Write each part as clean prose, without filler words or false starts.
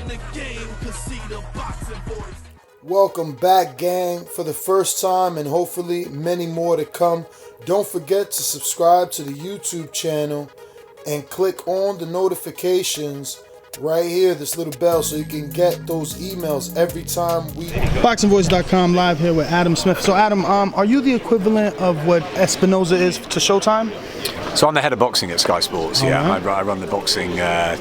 the game, cause see the boxing voice. Welcome back, gang, for the first time and hopefully many more to come. Don't forget to subscribe to the YouTube channel and click on the notifications right here, this little bell, so you can get those emails every time we... ThaBoxingvoice.com live here with Adam Smith. So Adam, are you the equivalent of what Espinoza is to Showtime? So I'm the head of boxing at Sky Sports, yeah. Right. I run the boxing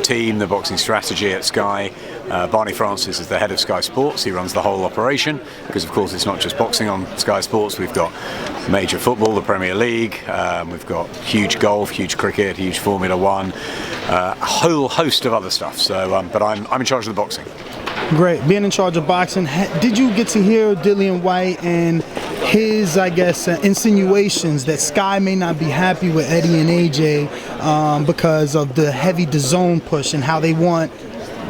team, the boxing strategy at Sky. Barney Francis is the head of Sky Sports. He runs the whole operation because, of course, it's not just boxing on Sky Sports. We've got major football, the Premier League. We've got huge golf, huge cricket, huge Formula One, a whole host of other stuff. So, but I'm in charge of the boxing. Great. Being in charge of boxing, did you get to hear Dillian Whyte and his, I guess, insinuations that Sky may not be happy with Eddie and AJ because of the heavy DAZN push and how they want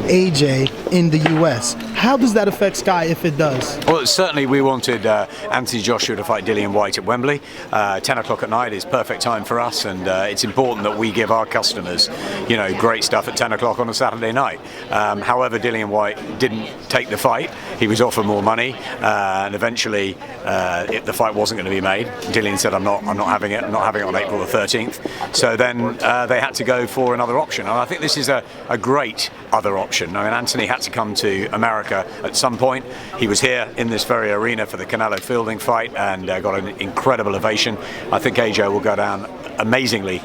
AJ in the US? How does that affect Sky if it does? Well, certainly we wanted Anthony Joshua to fight Dillian Whyte at Wembley. 10 o'clock at night is perfect time for us, and it's important that we give our customers, you know, great stuff at 10 o'clock on a Saturday night. However, Dillian Whyte didn't take the fight. He was offered more money, and eventually the fight wasn't going to be made. Dillian said, I'm not having it. I'm not having it on April the 13th. So then they had to go for another option, and I think this is a great other option. I mean, Anthony had to come to America at some point. He was here in this very arena for the Canelo Fielding fight and got an incredible ovation. I think AJ will go down amazingly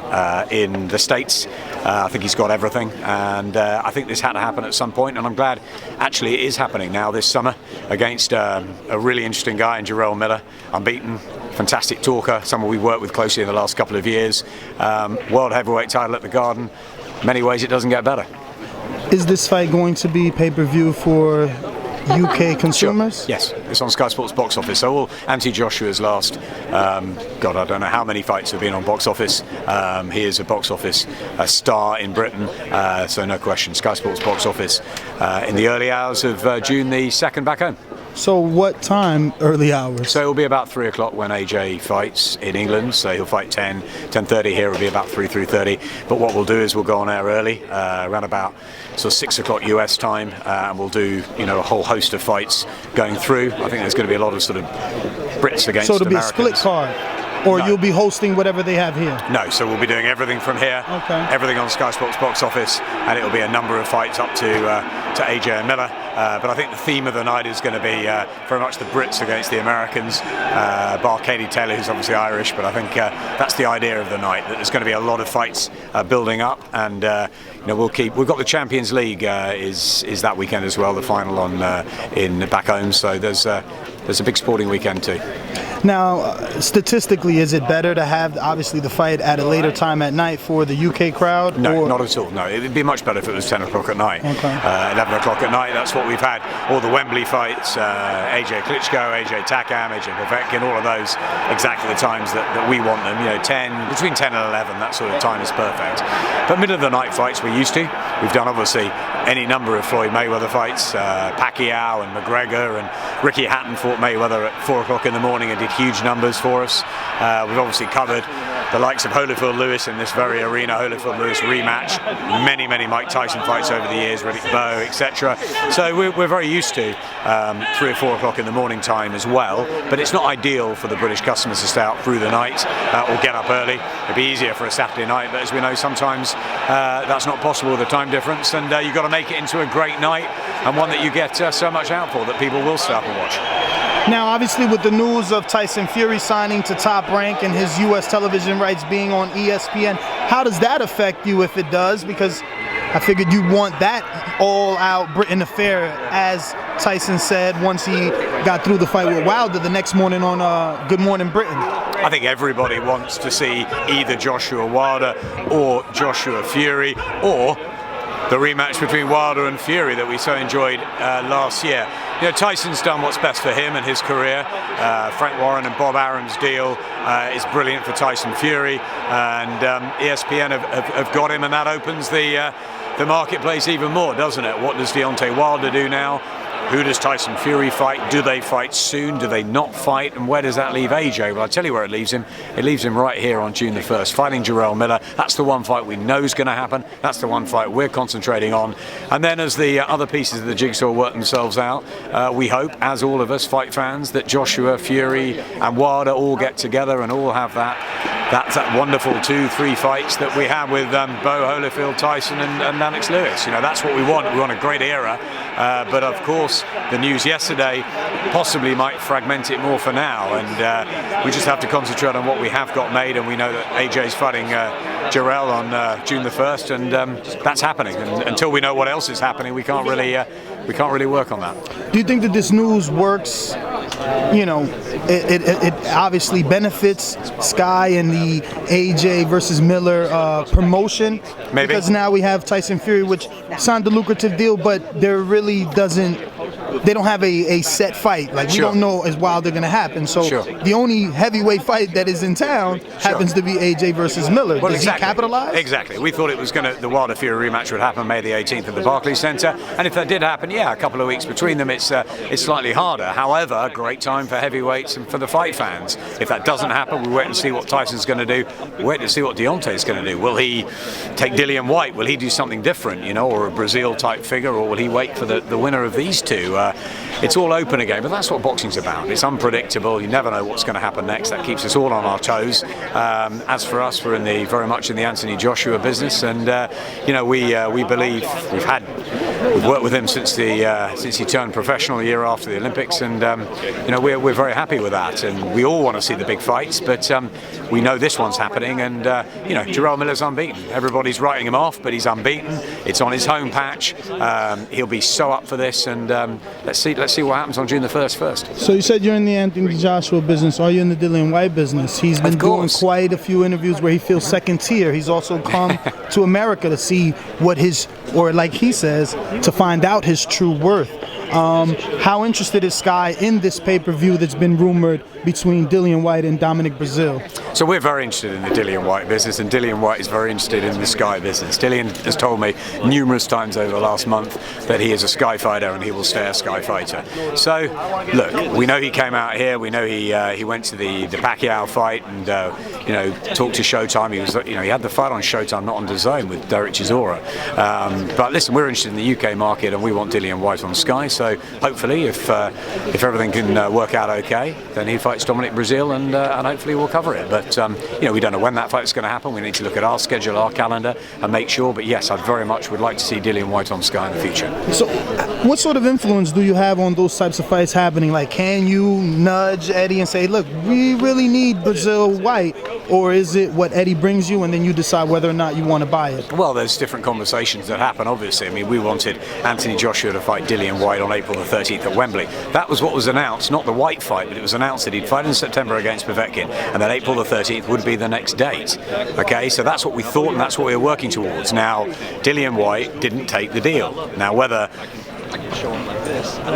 in the States. I think he's got everything, and I think this had to happen at some point, and I'm glad actually it is happening now this summer against a really interesting guy in Jarrell Miller, unbeaten, fantastic talker, someone we've worked with closely in the last couple of years. World heavyweight title at the Garden. In many ways it doesn't get better. Is this fight going to be pay-per-view for UK consumers? Sure. Yes, it's on Sky Sports box office. So all Anthony Joshua's last, God, I don't know how many fights have been on box office. He is a box office star in Britain, so no question. Sky Sports box office in the early hours of June the 2nd back home. So what time early hours? So it'll be about 3 o'clock when AJ fights in England. So he'll fight 10:30 here. It'll be about 3:30. But what we'll do is we'll go on air early, around about sort of 6 o'clock US time, and we'll do, you know, a whole host of fights going through. I think there's going to be a lot of sort of Brits against Americans. So it'll be a split card? Or no. You'll be hosting whatever they have here? No, so we'll be doing everything from here, everything on Sky Sports box office, and it'll be a number of fights up to AJ and Miller. But I think the theme of the night is going to be very much the Brits against the Americans, bar Katie Taylor, who's obviously Irish, but I think that's the idea of the night, that there's going to be a lot of fights building up, and you know, we've got the Champions League is that weekend as well, the final on in back home, so there's a big sporting weekend too. Now, statistically, is it better to have, obviously, the fight at a later time at night for the UK crowd? No, not at all. No, it would be much better if it was 10 o'clock at night. Okay. 11 o'clock at night, that's what we've had. All the Wembley fights, AJ Klitschko, AJ Takam, AJ Povetkin, all of those, exactly the times that we want them. You know, between 10 and 11, that sort of time is perfect. But middle of the night fights we're used to. We've done, obviously, any number of Floyd Mayweather fights, Pacquiao and McGregor, and Ricky Hatton fought Mayweather at 4 o'clock in the morning and did huge numbers for us. We've obviously covered the likes of Holyfield Lewis in this very arena, Holyfield Lewis rematch, many Mike Tyson fights over the years, Riddick Bowe, etc. So we're very used to 3 or 4 o'clock in the morning time as well, but it's not ideal for the British customers to stay out through the night or get up early. It'd be easier for a Saturday night, but as we know, sometimes that's not possible with the time difference, and you've got to make it into a great night, and one that you get so much out for that people will stop and watch. Now, obviously, with the news of Tyson Fury signing to Top Rank and his U.S. television rights being on ESPN, how does that affect you if it does? Because I figured you'd want that all-out Britain affair, as Tyson said once he got through the fight with Wilder the next morning on Good Morning Britain. I think everybody wants to see either Joshua Wilder or Joshua Fury, or the rematch between Wilder and Fury that we so enjoyed last year. You know, Tyson's done what's best for him and his career. Frank Warren and Bob Arum's deal is brilliant for Tyson Fury, and ESPN have got him, and that opens the marketplace even more, doesn't it? What does Deontay Wilder do now? who does Tyson Fury fight? Do they fight soon? Do they not fight? And where does that leave AJ? Well, I'll tell you where it leaves him. It leaves him right here on June the 1st, fighting Jarrell Miller. That's the one fight we know is going to happen. That's the one fight we're concentrating on. And then as the other pieces of the jigsaw work themselves out, we hope, as all of us fight fans, that Joshua, Fury and Wilder all get together and all have that wonderful 2-3 fights that we had with Bo Holyfield, Tyson and Lennox Lewis. You know, that's what we want. We want a great era. But of course, the news yesterday possibly might fragment it more for now, and we just have to concentrate on what we have got made. And we know that AJ's fighting Jarrell on June the 1st, and that's happening. And until we know what else is happening, we can't really work on that. Do you think that this news works? You know, it obviously benefits Sky and the AJ versus Miller promotion. Maybe. Because now we have Tyson Fury, which signed a lucrative deal, but there really they don't have a set fight. Like, we don't know as Wilder going to happen. So the only heavyweight fight that is in town happens to be AJ versus Miller. Well, Does he capitalize? Exactly. We thought it was the Wilder Fury rematch would happen May the 18th at the Barclays Centre, and if that did happen, a couple of weeks between them, it's slightly harder. However, great time for heavyweights and for the fight fans. If that doesn't happen, we wait and see what Tyson's going to do. We wait to see what Deontay's going to do. Will he take Dillian Whyte? Will he do something different, or a Brazil type figure, or will he wait for the winner of these two? It's all open again, but that's what boxing's about. It's unpredictable. You never know what's going to happen next. That keeps us all on our toes. As for us, we're very much in the Anthony Joshua business, and we believe we've worked with him since he turned professional a year after the Olympics, and we're very happy with that. And we all want to see the big fights, but we know this one's happening. And Jarrell Miller's unbeaten. Everybody's writing him off, but he's unbeaten. It's on his home patch. He'll be so up for this, and let's see what happens on June the 1st first. So you said you're in the Anthony Joshua business. Are you in the Dillian Whyte business? He's been doing quite a few interviews where he feels second tier. He's also come to America to see what like he says, to find out his true worth. How interested is Sky in this pay-per-view that's been rumored between Dillian Whyte and Dominic Brazil? So we're very interested in the Dillian Whyte business, and Dillian Whyte is very interested in the Sky business. Dillian has told me numerous times over the last month that he is a Sky fighter and he will stay a Sky fighter. So, look, we know he came out here. We know he went to the Pacquiao fight and talked to Showtime. He had the fight on Showtime, not on DAZN, with Derek Chisora. But listen, we're interested in the UK market and we want Dillian Whyte on Sky. So hopefully, if everything can work out okay, then he fights Dominic Brazil, and hopefully we'll cover it. But we don't know when that fight's going to happen. We need to look at our schedule, our calendar, and make sure. But yes, I very much would like to see Dillian Whyte on Sky in the future. So, what sort of influence do you have on those types of fights happening? Like, can you nudge Eddie and say, "Look, we really need Brazil Whyte," or is it what Eddie brings you, and then you decide whether or not you want to buy it? Well, there's different conversations that happen. Obviously, I mean, we wanted Anthony Joshua to fight Dillian Whyte on April the 13th at Wembley. That was what was announced, not the Whyte fight, but it was announced that he'd fight in September against Povetkin, and then April the 13th would be the next date. Okay, so that's what we thought, and that's what we were working towards. Now, Dillian Whyte didn't take the deal. Now, whether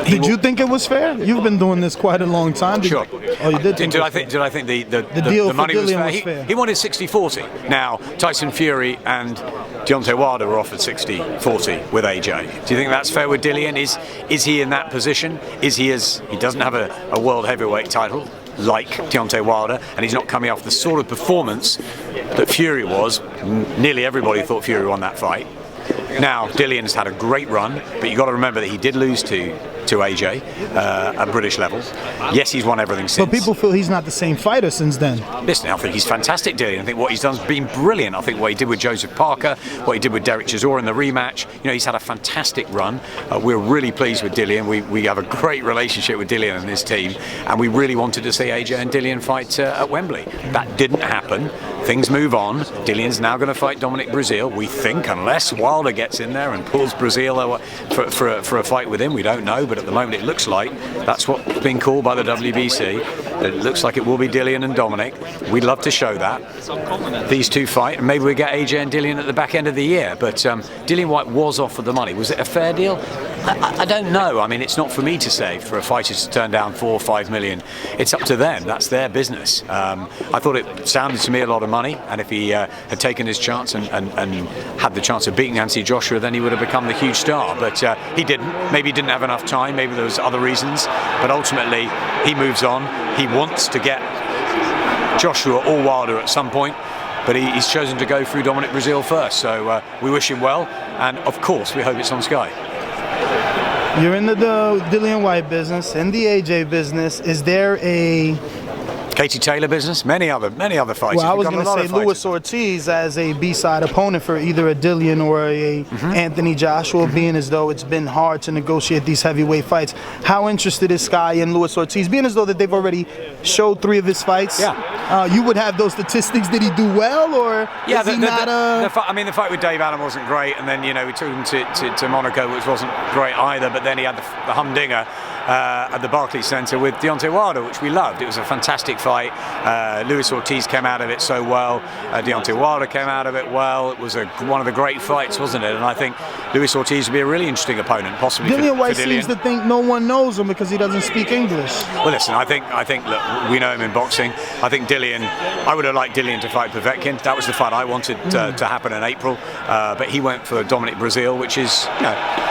Did you think it was fair? You've been doing this quite a long time. Sure. Oh, you did. Did I think the money was fair? He wanted 60-40. Now, Tyson Fury and Deontay Wilder were offered 60-40 with AJ. Do you think that's fair with Dillian? Is he in that position? He doesn't have a world heavyweight title like Deontay Wilder, and he's not coming off the sort of performance that Fury was. Nearly everybody thought Fury won that fight. Now, Dillian's had a great run, but you've got to remember that he did lose to AJ at British level. Yes, he's won everything since. But people feel he's not the same fighter since then. Listen, I think he's fantastic, Dillian. I think what he's done has been brilliant. I think what he did with Joseph Parker, what he did with Derek Chisora in the rematch, he's had a fantastic run. We're really pleased with Dillian. We have a great relationship with Dillian and his team, and we really wanted to see AJ and Dillian fight at Wembley. That didn't happen. Things move on. Dillian's now going to fight Dominic Brazil, we think, unless Wilder gets in there and pulls Brazil for a fight with him. We don't know, but at the moment it looks like that's what's been called by the WBC. It looks like it will be Dillian and Dominic. We'd love to show that. These two fight, and maybe we get AJ and Dillian at the back end of the year. But Dillian Whyte was offered the money. Was it a fair deal? I don't know. I mean, it's not for me to say for a fighter to turn down $4 or $5 million. It's up to them. That's their business. I thought it sounded to me a lot of money. money, and if he had taken his chance and had the chance of beating Anthony Joshua, then he would have become the huge star. But he didn't. Maybe he didn't have enough time. Maybe there was other reasons. But ultimately, he moves on. He wants to get Joshua or Wilder at some point, but he's chosen to go through Dominic Breazeale first. So we wish him well, and of course, we hope it's on Sky. You're in the Dillian Whyte business, in the AJ business. Is there a Katie Taylor business? Many other fighters. Well, I was going to say Luis Ortiz as a B-side opponent for either a Dillian or a Anthony Joshua, being as though it's been hard to negotiate these heavyweight fights. How interested is Sky in Luis Ortiz, being as though that they've already showed 3 of his fights? Yeah. You would have those statistics. Did he do well, or yeah, is he not a... the fight with Dave Allen wasn't great, and then we took him to Monaco, which wasn't great either. But then he had the humdinger at the Barclays Center with Deontay Wilder, which we loved. It was a fantastic fight. Luis Ortiz came out of it so well. Deontay Wilder came out of it well. It was one of the great fights, wasn't it? And I think Luis Ortiz would be a really interesting opponent, possibly Dillian Whyte for Dillian. seems to think no one knows him because he doesn't speak English. Well, listen, I think look, we know him in boxing. I think I would have liked Dillian to fight Povetkin. That was the fight I wanted to happen in April. But he went for Dominic Breazeale, which is,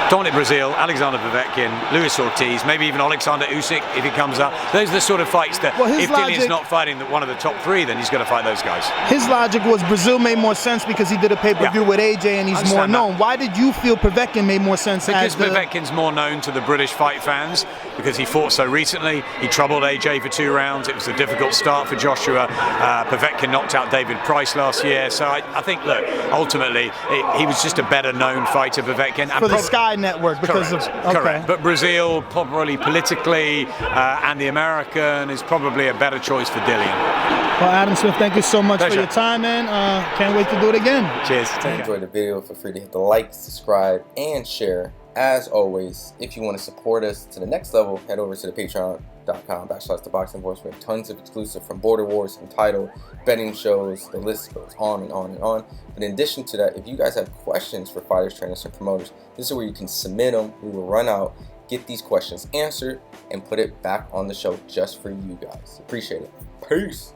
Dominic Breazeale, Alexander Povetkin, Luis Ortiz, maybe even Alexander Usyk if he comes up. Those are the sort of fights that if Dillian's not fighting one of the top 3, then he's going to fight those guys. His logic was Breazeale made more sense because he did a pay-per-view with AJ and he's more known. That. Why did you feel Povetkin made more sense? Because Povetkin's more known to the British fight fans because he fought so recently. He troubled AJ for 2 rounds. It was a difficult start for Joshua. Povetkin knocked out David Price last year. So I think, look, ultimately, he was just a better known fighter, Povetkin. For the Sky Network because Correct. But Breazeale, probably politically and the American, is probably a better choice for Dillian. Well, Adam Smith, thank you so much for your time, man. Can't wait to do it again. Cheers. If you enjoyed the video, feel free to hit the like, subscribe, and share. As always, if you want to support us to the next level, head over to the patreon.com/ThaBoxingVoice. We have tons of exclusive from Border Wars, Entitled, betting shows, the list goes on and on and on. But in addition to that, if you guys have questions for fighters, trainers, and promoters, this is where you can submit them. We will run out, get these questions answered, and put it back on the show just for you guys. Appreciate it. Peace.